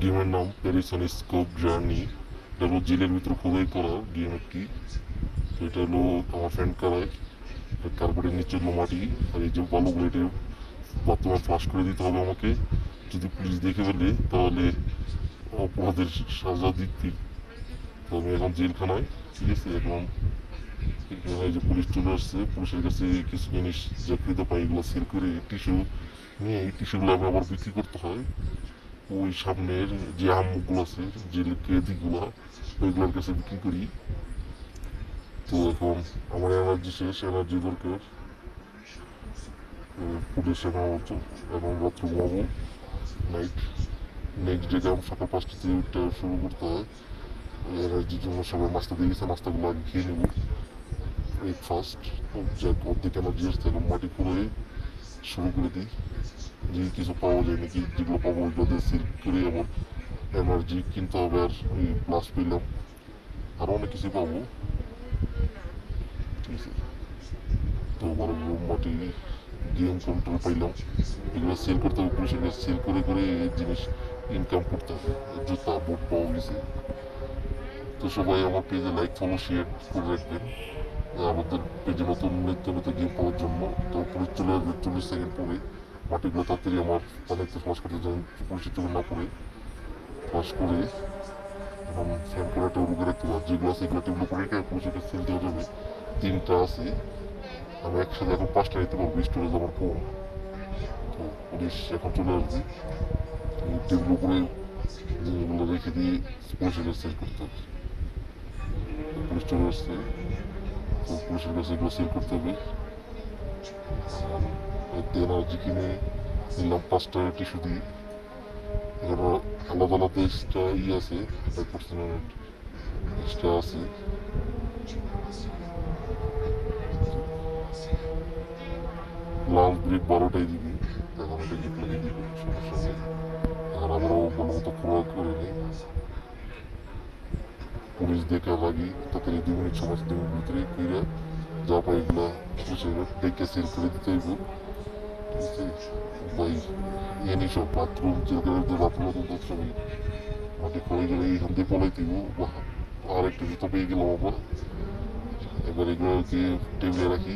গেমের নাম প্যারিসন scope journey. এটা হলো জেলের ভিতরে খোদাই করা গেম একটি। তো এটা হলো আমার ফ্রেন্ড করায়। তারপরে নিচে হলো মাটি, আর এই যে বালুগুলো এটা বর্তমান ফ্লাশ করে দিতে হবে আমাকে। যদি পুলিশ দেখে ফেলে তাহলে অপরাধের সাজা দিতে। তো আমি এখন জেলখানায়, ঠিক আছে। এখন এখানে এই যে পুলিশ চলে আসছে, পুলিশের কাছে কিছু জিনিস চাকরিতে পাই, এগুলো সেল করে টিস্যু নিয়ে এই টিস্যুগুলো আমি আবার বিক্রি করতে হয় ওই সামনের যে আমগুলো আছে, যে কেদিগুলা, ওইগুলোর কাছে বিক্রি করি। তো এখন আমার এনার্জি শেষ, এনার্জি দরকার। পুলিশ এখন রাত্রে ঘুমাবো, নাইট। নেক্সট ডে কাম সকাল 5টা থেকে উঠতে শুরু করতে হয়। এনার্জির জন্য সবাই নাস্তা দিয়ে গেছে, নাস্তাগুলো আগে খেয়ে নেবো। ব্রেকফাস্ট যাক, অর্ধেক এনার্জি আসতে এখন মাটি খুঁড়ে শুরু করে দিই। যে কিছু পাওয়া যায় নাকি, যেগুলো পাবো ওইগুলো দিয়ে সেল করে আবার এনার্জি কিনতে হবে। আর ওই প্লাস পেলাম, আরও অনেক কিছু পাবো, ঠিক আছে। তো বড় মাটি গেম কন্ট্রোল পাইলাম, এগুলো সেল করতে হবে পুলিশের কাছে। সেল করে করে এই জিনিস ইনকাম করতে হবে। জুতা বুট পাওয়া গেছে। তো সবাই আমার পেজে লাইক ফলো শেয়ার করে রাখবেন আমাদের পেজে নতুন নিত্য নতুন গেম পাওয়ার জন্য। তো পুলিশ চলে আসবে 40 সেকেন্ড পরে। মাটিগুলো তাড়াতাড়ি আমার পানিতে ফ্লাশ করতে চাই, পুলিশের চোখে না পড়ে ফ্লাশ করে। এখন ফ্যান করে টেবিল করে রাখতে পারবো, যেগুলো আছে এগুলো টেবিল করে রেখে পুলিশের কাছে সেল দেওয়া যাবে। 3টা আছে, আমি একসাথে এখন 5টা নিতে পারবো, স্টোরেজ আমার কম। তো পুলিশ এখন চলে আসবে, টেবিল উপরে জিনিসগুলো রেখে দিয়ে পুলিশের কাছে সেল করতে হবে। পুলিশ চলে আসছে, তো পুলিশের কাছে এগুলো সেল করতে হবে। এনার্জি কিনে নিলাম 5টা টিস্যু দিয়ে। এখানে আলাদা আলাদা এক্সট্রা আছে, 5% এক্সট্রা আছে। লাঞ্চ ব্রেক 12টায় দিবি, এখন এটা গিট লাগিয়ে দিবি, সমস্যা নেই। এখন আমরাও ভালো মতো খোরাক করে নিই। পুলিশ দেখা লাগি তাড়াতাড়ি 2 মিনিট সময় 2 মিনিট ভিতরে কইরা যা পাই এগুলা দেখে সেল করে দিতে হইব, ঠিক আছে ভাই। এনে সব বাথরুম চিলকারের বাথরুম সবই মাটি খয়ে গেলে এখান দিয়ে পলাইতে হইব। আর একটা জুতো পেয়ে গেলাম আবার। এবার এগুলোকে টেবিলে রাখি।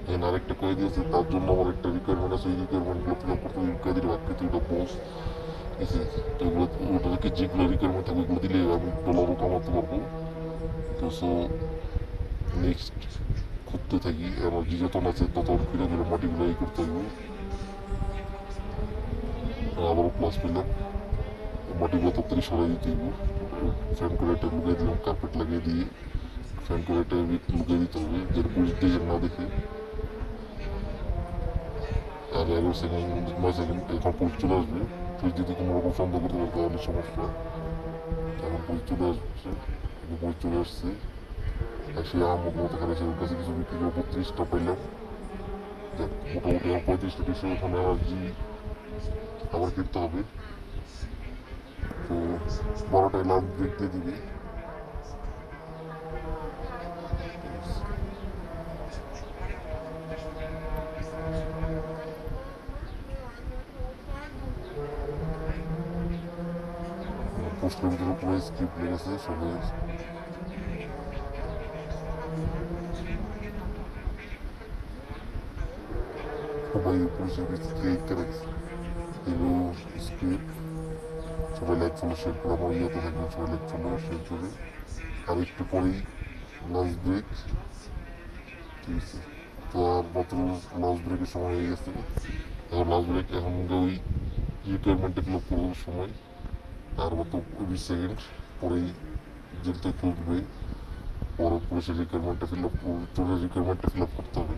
এখানে আরেকটা করে দিয়েছে, তার জন্য আমার একটা রিকোয়ারমেন্ট আছে, ওই রিকোয়ারমেন্টগুলো ফিল আপ করতে হবে। কাদের বাক্যে তুই এটা বস, ঠিক আছে। তো এগুলো ওটাকে যেগুলো রিকোয়ারমেন্ট থাকবে ওগুলো দিলে আমি ডলারও কামাতে পারবো। তো সো নেক্সট খুঁজতে থাকি, এনার্জি যত আছে তত ফিরে ফিরে মাটিগুলো এই করতে হবে। আবারও প্লাস পেলাম, মাটিগুলো তাড়াতাড়ি সরাই দিতে হইব। ফ্যান করে একটা লুকিয়ে দিলাম, কার্পেট লাগিয়ে দিয়ে ফ্যান করে একটা লুকিয়ে দিতে হবে, যেন পুলিশ দিয়ে না দেখে। আর 11 সেকেন্ড 9 সেকেন্ড এখন পুলিশ চলে আসবে। পুলিশ যদি কোনো রকম সন্দেহ করতে পারে তাহলে সমস্যা। এখন পুলিশ চলে আসছে, পুলিশ চলে আসছে। আর সে আমার মতো খারাপ, সে কাছে কিছু বিক্রি করে 32টা পাইলাম। মোটামুটি আমার 35টা টিস্যু ওখানে এনার্জি আবার কিনতে হবে। তো 12টায় লাঞ্চ ব্রেক দিয়ে দিবি। পোস্টের ভিতরে পুরো স্ক্রিপ্ট লেগেছে সবাই। সবাই পুলিশের ভিত্তিতে লিখতে রাখছে এগুলো স্ক্রিপ্ট। সবাই লাইক ফলো শেয়ার করে আমার ইয়েতে থাকবেন, সবাই লাইক ফলো শেয়ার করে। আর একটু পরেই লাঞ্চ ব্রেক, ঠিক আছে। তো আর মাত্র লাঞ্চ ব্রেকের সময় হয়ে গেছে। এখন লাঞ্চ ব্রেক, এখন ওই রিকোয়ারমেন্টে ফিল আপ করার সময়। আর মাত্র 20 সেকেন্ড পরেই জেলতে খুলবে। পরে পুলিশের রিকোয়ারমেন্টটা ফিল আপ, তোর রিকোয়ারমেন্টটা ফিল আপ করতে হবে।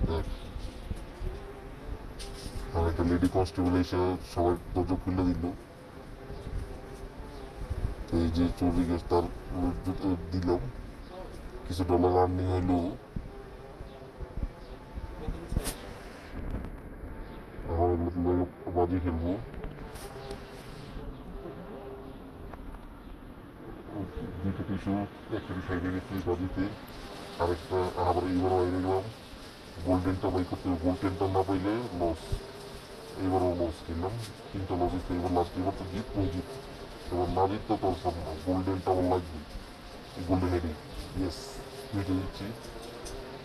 দেখ, আর একটা লেডি কনস্টেবল এসে সবার দরজা খুলে দিল। তো এই যে চলে গেছে তার দিলাম, কিছু ডলার আর্নিং হইলো। এখন এগুলো বাজি খেলবো। দুইটা টিস্যু, একটা সাইডে গেছি বাজিতে, আরেকটা আবার এইবার বাইরে গেলাম। গোল্ডেনটা বাই করতে হবে, গোল্ডেনটা না পাইলে লস। এবারও লস কিনলাম, 3টা লস হচ্ছে। এবার লাস্ট, এবার তো জিত নয় জিত, এবার না জিততে তো আর সব না, গোল্ডেনটা আমার লাগবে, গোল্ডেন হেডে। ইয়েস, মিটে দিচ্ছি।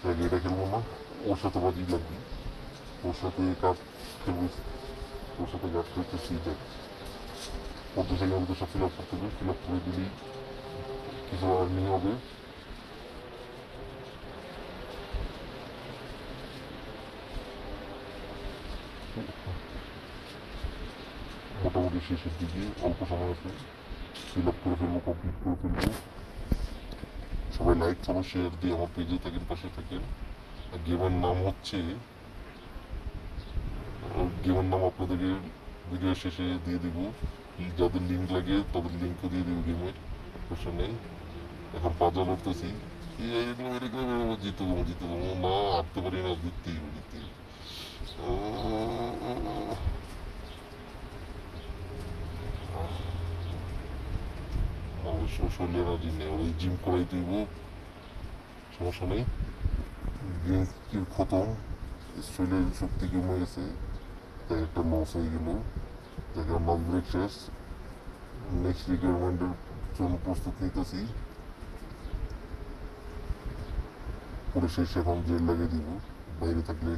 দেখ এটা খেলবো না, ওর সাথে বাজি লাগবে, ওর সাথে কাপ খেলবো, ওর সাথে কাপ খেলতেছি। দেখ পড়তে চাই, আমাদের সব ফিল আপ করতে হবে, ফিল আপ করে দিলেই কিছু আর্নিং হবে। মোটামুটি শেষের দিকে অল্প সময় আছে, ফিল আপ করে ফেলবো, কমপ্লিট করে ফেলবো। সবাই লাইক ফলো শেয়ার দিয়ে আমার পেজে থাকেন, পাশে থাকেন। গেমের নাম হচ্ছে, গেমের নাম আপনাদেরকে ভিডিও শেষে দিয়ে দিব, যাদের লিঙ্ক লাগে তাদের লিঙ্কও দিয়ে দিব গেমের, সমস্যা নেই। এখন পাজা লড়তেছি, এরকম এরকম জিতে দেবো, জিতে দেবো না, হারতে পারি না, জিততেই হবে, জিততেই হবে। শরীরে এনার্জি নেই, ওই জিম করাই দিব, সমস্যা নেই। গেম খতম, শরীরের শক্তি কমে গেছে, তাই একটা লস হয়ে গেল। তাকে আমার ব্রেক শেষ, নেক্সট রিকোয়ারমেন্টের জন্য প্রস্তুত নিতেছি। পুরো শেষ, এখন জেল লাগিয়ে দিব, বাইরে থাকলে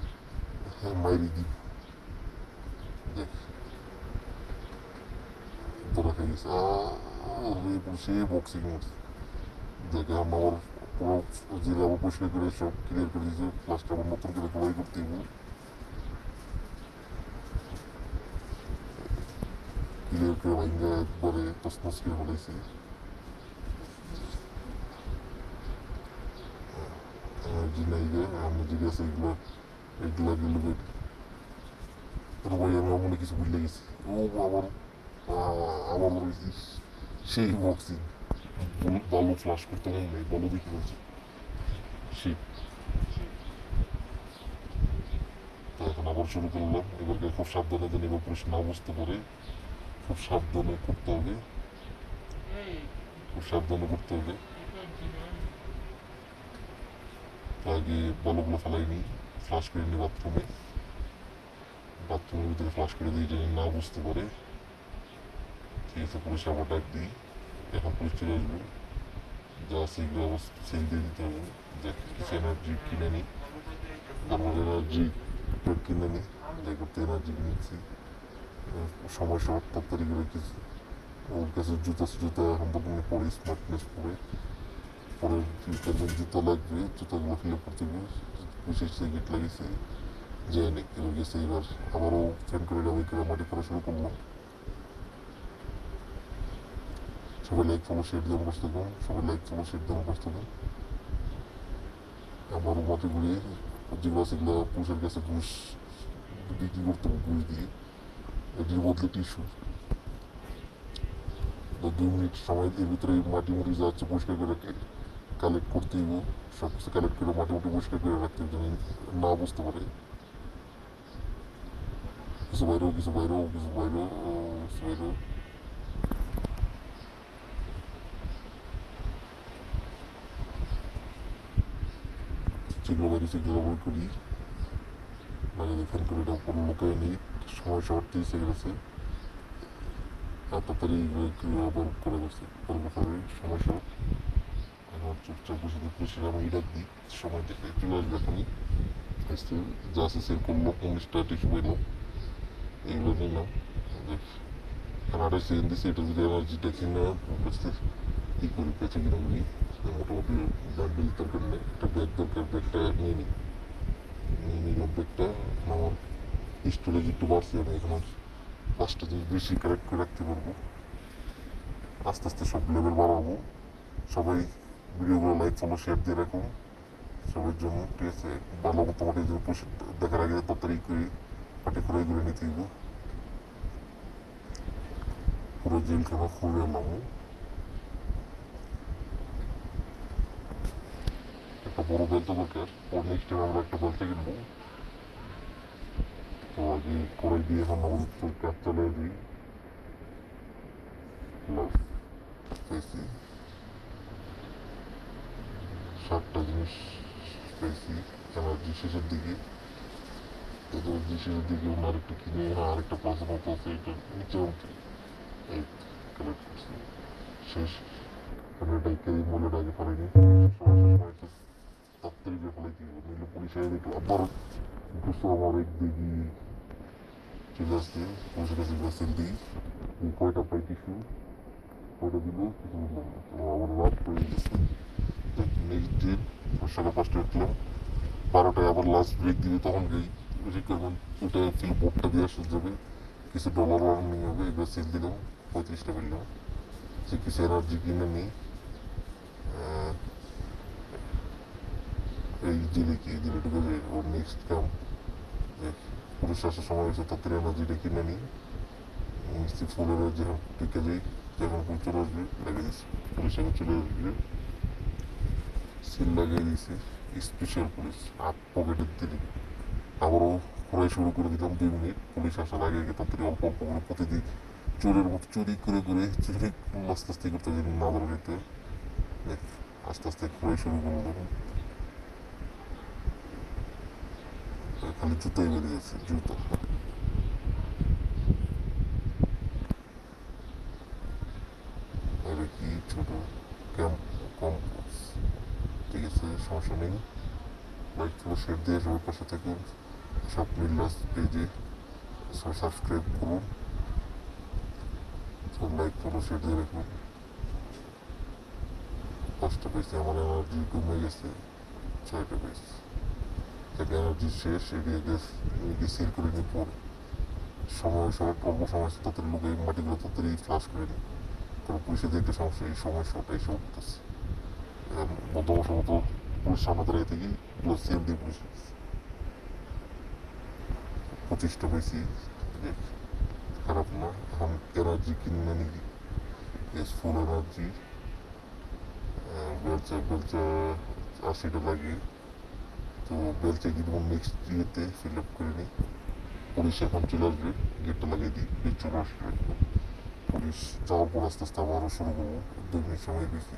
হ্যাঁ মাইরে দিব। দেখ ধরা খেয়ে গেছে, সে বক্সিং মারছে। দেখে আমার পুরো জেলা আবার পরিষ্কার করে সব ক্লিয়ার করে দিয়েছে, প্লাসটা আবার নতুন করে খোলাই করতে হবে, ক্লিয়ার করে ভাঙ্গা একবারে তসমস করে ফেলাইছি। এনার্জি নাই গে, আমি যে গেছে এগুলো, এগুলো গেলে ভাই আমি মনে কিছু ভুলে গেছি। ও আবার আবার সেই বক্সিং, ভালো ফ্লাশ করতে মন নেই, ভালো দেখে বলছি সেই। তো এখন আবার শুরু করলাম, এবারকে খুব সাবধানে যেন এবার পুলিশ না বুঝতে পারে, খুব সাবধানে করতে হবে, খুব সাবধানে করতে হবে। তো আগে বলগুলো ফেলাইনি, ফ্লাশ করে নি বাথরুমে, বাথরুমের ভিতরে ফ্লাশ করে দিই যেন না বুঝতে পারে। ঠিক আছে, পুলিশ আবার ডাক দিই, এখন পুলিশ চলে আসবে, যা আছে এগুলো আবার সেল দিয়ে দিতে হবে। দেখ কিছু এনার্জি কিনে নিই, আমার এনার্জি কিনে নিই, যাই করতে এনার্জি কিনেছি। সময় সব তাড়াতাড়ি করে কিছু, ওর কাছে জুতা জুতা এখন তো পরে স্মার্টনেস পরে, পরে রিকোয়ারমেন্ট জুতা লাগবে, জুতাগুলো ফিল আপ করতে হবে। বিশেষ গেট লাগিয়েছে, যে অনেক কিলো গেছে। এবার আবারও ফ্রেন্ড করে ডাবি করে মাটি করা শুরু করলাম। সবাই লাইক ফলো শেয়ার দিয়ে বসতে থাকুন, সবাই লাইক ফলো শেয়ার দিয়ে বসতে থাকুন। আবারও মাটি ঘুরিয়ে যেগুলো আছে এগুলো পুলিশের কাছে ঘুষ বিক্রি করতে হবে, ঘুষ দিয়ে এটির বদলে টিস্যু। 2 মিনিট সময়, এর ভিতরে মাটি মুটি যাচ্ছে পরিষ্কার করে কালেক্ট করতে হইব, সব কিছু কালেক্ট করে মাটি মুটি পরিষ্কার করে রাখতে হবে, যেন না বুঝতে পারে। কিছু বাইরেও, কিছু বাইরেও, কিছু বাইরেও, কিছু বাইরেও। যেগুলো বাইরে সেগুলো ব্যবহার করি, মানে দেখেন করে এটা কোনো লোকায় নেই, সময় শর্ট দিয়েছে গেছে, তাড়াতাড়ি আবার করে গেছে, করবো হবে সময় শর্ট। এখন চুপচাপ বসে দেখতে আমি ডাক দিই, সময় দেখে চলে আসবে এখনই। আসতে যা আছে সেল করলো, 19টা টিস্যু পাইলাম, এগুলো নিলাম। দেখ এখন 28 সেকেন্ড দিচ্ছে, এটা যদি এনার্জিটা কিনে ই করি, পেঁচে কিনে করি, মোটামুটি ব্যান্ডেল দরকার নেই, একটা ব্যাগ দরকার, ব্যাগটা নিয়ে নিই, নিয়ে নিলাম ব্যাগটা। আমার স্টোরেজ একটু বাড়ছে, আমি এখন আর 5টা জিনিস বেশি কালেক্ট করে রাখতে পারবো, আস্তে আস্তে সব লেভেল বাড়াবো। সবাই ভিডিওগুলো লাইক ফলো শেয়ার দিয়ে রাখুন সবার জন্য, ঠিক আছে। ভালো মতো মাটি দেখার আগে তাড়াতাড়ি করে মাটি খোলাই করে নিতে হইব, পুরো জেলখানা খুঁড়ে এলাম। একটা বড় বেলচা দরকার, পর নেক্সট টাইম আমরা একটা বেলচা কিনবো। তো আগে কড়াই দিয়ে এখন আমাদের কাজ চালিয়ে দিই, প্লাস পেয়েছি 7টা জিনিস পেয়েছি, এনার্জি শেষের দিকে। তারপর শেষের দিকে অন্য আরেকটা কিনে আরেকটা প্লাজা মতো আছে এটা নিচে আনতে এই কালেক্ট করছি শেষ মানে ডাইকারি মূল্যটা আগে ফেলাইনি সময় তাড়াতাড়ি বের ফেলাই দিব নইলে পুলিশে একটু আবার দুশো আমার এক দিঘি চলে আসছে পুলিশের কাছে সেল দিই কয়টা পাই টিস্যু কয়টা দিল কিছু বললাম না তো আমার রাত হয়ে গেছে নেক্সট দিন সকাল 5টায় উঠলাম 12টায় আবার লাস্ট ব্রেক দিবে তখন গেই রিকোয়ারমেন্ট ওটা ফিল বোর্ডটা দিয়ে আসা যাবে কিছু ডলার আর্নিং হবে এবার সেল দিলাম 35টা পেলাম যে কিছু এনার্জি কিনে নিই এই দিলে কি দিলে ঢুকে যায় ওর নেক্সট কাম পুলিশ আসার সময় হয়েছে তাড়াতাড়ি এনার্জিটা কিনে নিই ফুলের যখন টিকে যাই যখন ফুল চলে আসবে লাগিয়ে দিচ্ছি পুলিশ এখন চলে আসবে সিল লাগিয়ে দিয়েছি স্পেশাল পুলিশ হাত পকেটের দিকে আবারও ঘোরাই শুরু করে দিলাম 2 মিনিট পুলিশ আসার আগে আগে তাড়াতাড়ি অল্প অল্প করে প্রতিদিন চোরের মতো চুরি করে চুরি আস্তে আস্তে করতে যদি না ধরে নিতে আস্তে আস্তে ঘোরাই শুরু করবো তখন খালি জুতাই বেরিয়ে যাচ্ছে জুতা এটা কি ছোট ক্যাম্প কম্পোজ ঠিক আছে সমস্যা নেই লাইক ফলো শেয়ার দিয়ে সবার পাশে থাকুন সব মিল্লাস পেজে সাবস্ক্রাইব করুন সব লাইক ফলো শেয়ার দিয়ে রাখুন 5টা পেয়েছি আমার এনার্জি কমে গেছে 6টা পেয়েছি তাকে এনার্জি শেষ এদিকে সেল করে নিয়ে পরে সময় শর্ট অল্প সময় তাদের লোকে মাটিগুলো তাড়াতাড়ি ফ্লাশ করে নিই কারণ পুলিশের একটা সমস্যা এই সময় শর্ট এসে উঠতেছে মতো পুলিশ সামনে দাঁড়িয়ে থেকে সেল দিয়ে পুলিশ 25টা পেয়েছি খারাপ না এখন এনার্জি কিনে নিই ফুল এনার্জি বেলচা 80টা লাগে তো বেলচা কিন্তু নেক্সট ইয়েতে ফিল আপ করে নিই পুলিশ এখন চলে আসবে গেটটা লাগিয়ে দিই গেট চলে আসবে পুলিশ যাওয়ার পর আস্তে আস্তে আবারও শুরু করবো 2 মিনিট সময় বেশি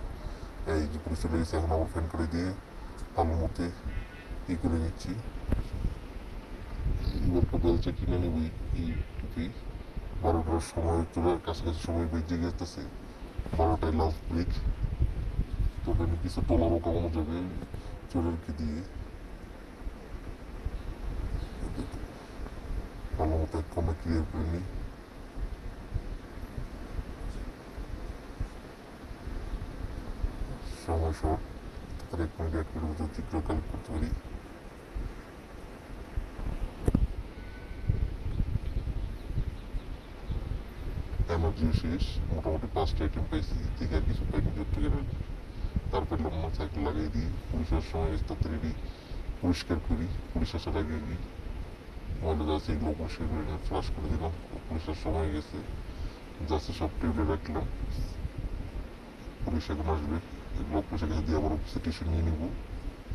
এই যে পুলিশ চলে গেছে এখন আবার ফ্যান করে দিয়ে আলোর মধ্যে ই করে নিচ্ছি এবার বেলচা কিনে নেবই এই টুপি 12টার সময় চলে কাছাকাছি সময় বেজে গেতেছে 12টায় লাস্ট ব্রেক তবে কিছু ডলারও কামানো যাবে চোরেরকে দিয়ে ভালো মতো এক কমে ক্লিয়ার করে নিই সময় শর্ট তার 1 মিনিট 1 মিনিটের মতো চিত্র কালেক্ট করতে পারি এনার্জিও শেষ মোটামুটি 5টা আইটেম পাইছি থেকে আর কিছু পাইনি চট্টগ্রামের তারপর লম্বা সাইকেল লাগিয়ে দিই পুলিশের সময় তাড়াতাড়ি পরিষ্কার করি পুলিশ আসার আগে দিই ময়লা যা আছে এগুলো পরিষ্কার করে ফ্লাশ করে দিলাম পুলিশের সময় গেছে যাচ্ছে সব টেবিলে রাখলাম পুলিশ এখন আসবে এগুলো পুলিশের কাছে দিয়ে আবার অফিসে টিস্যু নিয়ে নিবো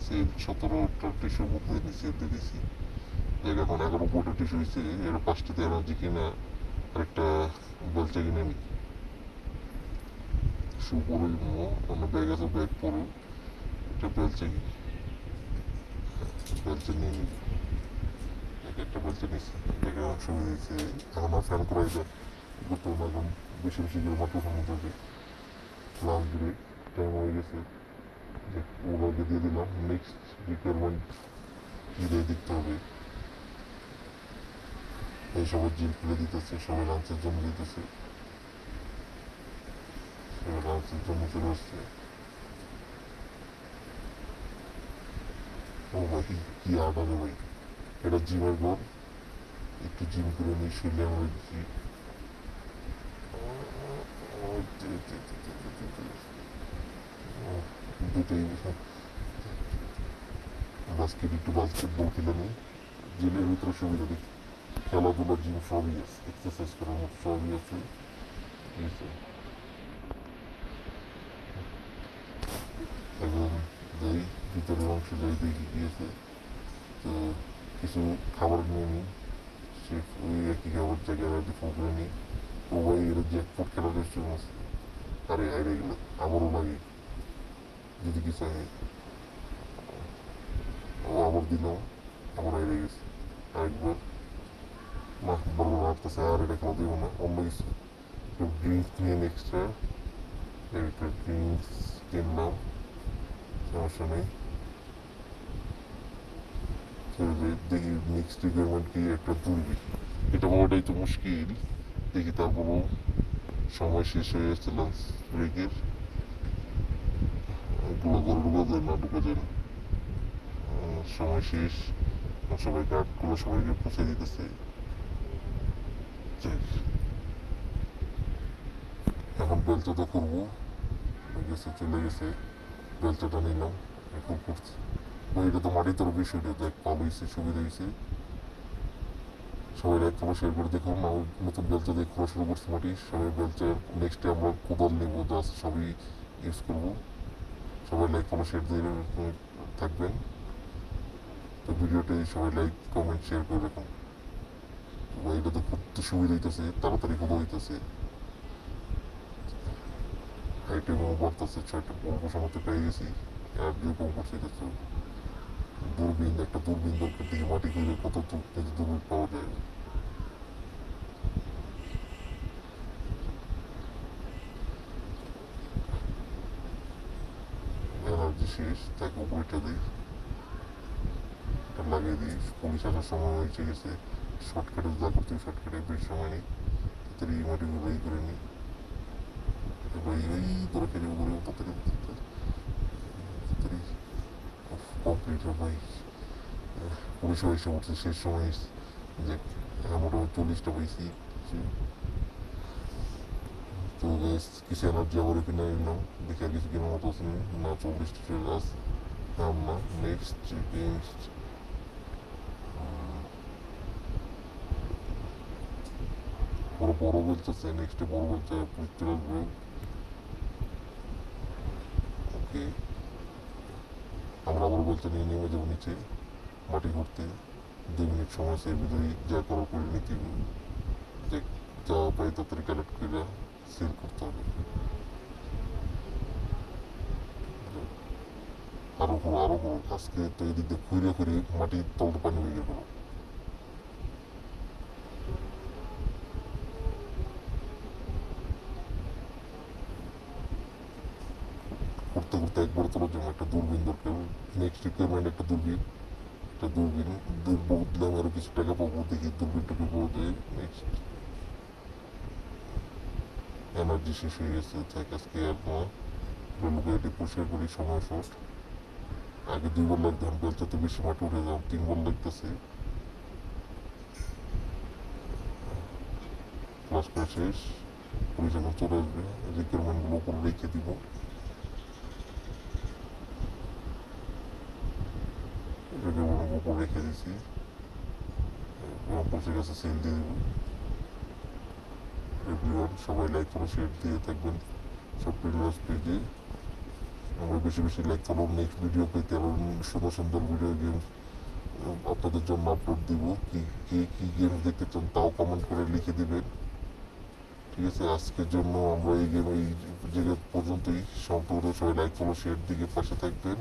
সে 17টা টিস্যুর মধ্যে নিচে দিয়ে দিয়েছি জায়গা এখন 11 টিস্যু হয়েছে এর 5টাতে এনার্জি কিনা আরেকটা বেলচা কিনে নিই শু পরে অন্য ব্যাগ আছে ব্যাগ পরে একটা বেলচা কিনি বেলচা নিয়ে নিই একটা বেলচা নিচ্ছি ব্যাগের অংশ দিয়েছে এখন আর ফ্যান করাই যায় করতে হবে এখন বেশি বেশি করে মাত্র ফোন যাবে লাস্ট ব্রেক টাইম হয়ে গেছে ওগুলোকে দিয়ে দিলাম নেক্সট রিকোয়ারমেন্ট ঈদে দেখতে হবে এই সবার জিম খুলে দিতেছে সবাই লাঞ্চের জন্য দিতেছে সবাই লাঞ্চের জন্য চলে আসছে ও ভাই কি আডারে ভাই এটা জিমের ঘর একটু জিম করে নিই শরীরে আমার দুটোই বাস্কেটবল খেলে নিই জিমের ভিতরে সুবিধা দেখি খেলাধুলা জিম সবই আছে এক্সারসাইজ করার মতো সবই আছে ঠিক আছে এখন যাই ভিতরের অংশ যাই দেখি গিয়েছে তো কিছু খাবার নিয়ে নিই সে ওই একই খাবার জায়গায় আর ফোন করে নিই ও ভাই এর জ্যাকপট খেলার রেস্টুরেন্ট আছে আরে আইরে গেল আবারও লাগে যদি কিছু হয় ও আবার দিলাম আবার আইরে গেছে আরেকবার না বারবার হাঁটতেছে, আর এটা খেলা দেবো না, অন্য কিছু ড্রিঙ্কস নিয়ে এক্সট্রা একটা ড্রিঙ্কস কিনলাম, সমস্যা নেই। দেখি নেক্সট রিকোয়ারমেন্ট কি, একটা দূরবীন, এটা পাওয়াটাই তো মুশকিল। দেখি তারপরও সময় শেষ হয়ে যাচ্ছে লাঞ্চ ব্রেকের, এগুলো ঘরে ঢুকা যায় না, ঢুকা যায় না, সময় শেষ, সবাই কার্ডগুলো সবাইকে পৌঁছে দিতেছে। যাই, এখন বেলচাটা করবো, গেছে চলে গেছে, বেলচাটা নিলাম, এখন করছি। এটা তো মাটির তরফ বিষয়টা দেখ, ভালো হয়েছে, সুবিধা হয়েছে। সবাই লাইক কমেন্ট শেয়ার করে দেখুন, আমি নতুন বেলচা দিয়ে খোলা শুরু করছি মাটি, সবাই বেলচার নেক্সটে আমরা কোদাল নেবো, জাস্ট সবই ইউজ করবো। সবাই লাইক কমেন্ট শেয়ার দিয়ে থাকবেন। তো ভিডিওটি সবাই লাইক কমেন্ট শেয়ার করে রাখুন। এটা তো করতে সুবিধা হইতেছে, তাড়াতাড়ি কোদা হইতেছে, আইটেমও বাড়তেছে, 6টা পম্প সামর্থ্য পেয়ে গেছি, আর 2 পম্প শিখেছে। দূরবীন, একটা দূরবীন দরকার, দিকে মাটি খুঁজে কত দূরবীন পাওয়া যায়। এনার্জি শেষ, তাকে উপরটা দিই, এটা লাগিয়ে দিই। পুলিশ আসার সময় হয়েছে গেছে, শর্টকাটে যা করতে শর্টকাটে, বেশ সময় নেই, তাড়াতাড়ি মাটিগুলো এই করে নিই। এবার এই ধরে ফেলে উপরে তাড়াতাড়ি কমপ্লিট ভাই। পুলিশও এসে পড়ছে শেষ সময়, যে মোটামুটি 40টা পাইছি। তো কিছু এনার্জি আবার কিনে নিলাম, দেখি আর কিছু কেনার মতো আছে না, 40টা গাছ নাম না। নেক্সট বড় বড় বলতেছে, নেক্সটে বড় বলতে চলে আসবে। ওকে, আমরা আবার বলতে নিয়ে নেমে যাবো নিচে মাটি করতে। 2 মিনিট সময় আছে, এর ভিতরেই যা করার করে নিতে, দেখ যা পাই তাড়াতাড়ি কালেক্ট করে সেল করতে হবে। আরো করো আরো করো, আজকে তো এদিক দিয়ে খুঁড়ে খুঁড়ে মাটির তলটা পানি হয়ে গেল। করতে করতে একবার তোলার জন্য একটা দূরবীন দরকার, নেক্সট রিকোয়ারমেন্ট একটা দূরবীন, একটা দূরবীন বদলাম, আরো কিছু টাকা পাবো, দেখি দূরবীনটাকে পাওয়া যায়। নেক্সট এনার্জি শেষ হয়ে গেছে, তাই আজকে আর না, লুকাইটি পরিষ্কার করি, সময় শর্ট। আগে 2 বার লাগতো, বেলচাতে বেশি মাটি উঠে যাও, 3 বার লাগতেছে। ক্লাস করা শেষ, পুলিশ এখন চলে আসবে, রিকোয়ারমেন্টগুলো উপরে রেখে দিব। রিকোয়ারমেন্ট উপরে রেখে দিয়েছি, পুলিশের কাছে সেল দিয়ে দেবো। এভরিওয়ান সবাই লাইক ফলো শেয়ার দিয়ে থাকবেন সব ভিডিওস পেজে। আমরা বেশি বেশি লাইক ফলো, নেক্সট ভিডিও পেতে আরও সুন্দর সুন্দর ভিডিও গেমস আপনাদের জন্য আপলোড দিব। কি গেমস দেখতে চান তাও কমেন্ট করে লিখে দেবেন। ঠিক আছে, আজকের জন্য আমরা এই গেম এই জায়গা পর্যন্তই সমাপ্ত। সবাই লাইক ফলো শেয়ার দিকে পাশে থাকবেন।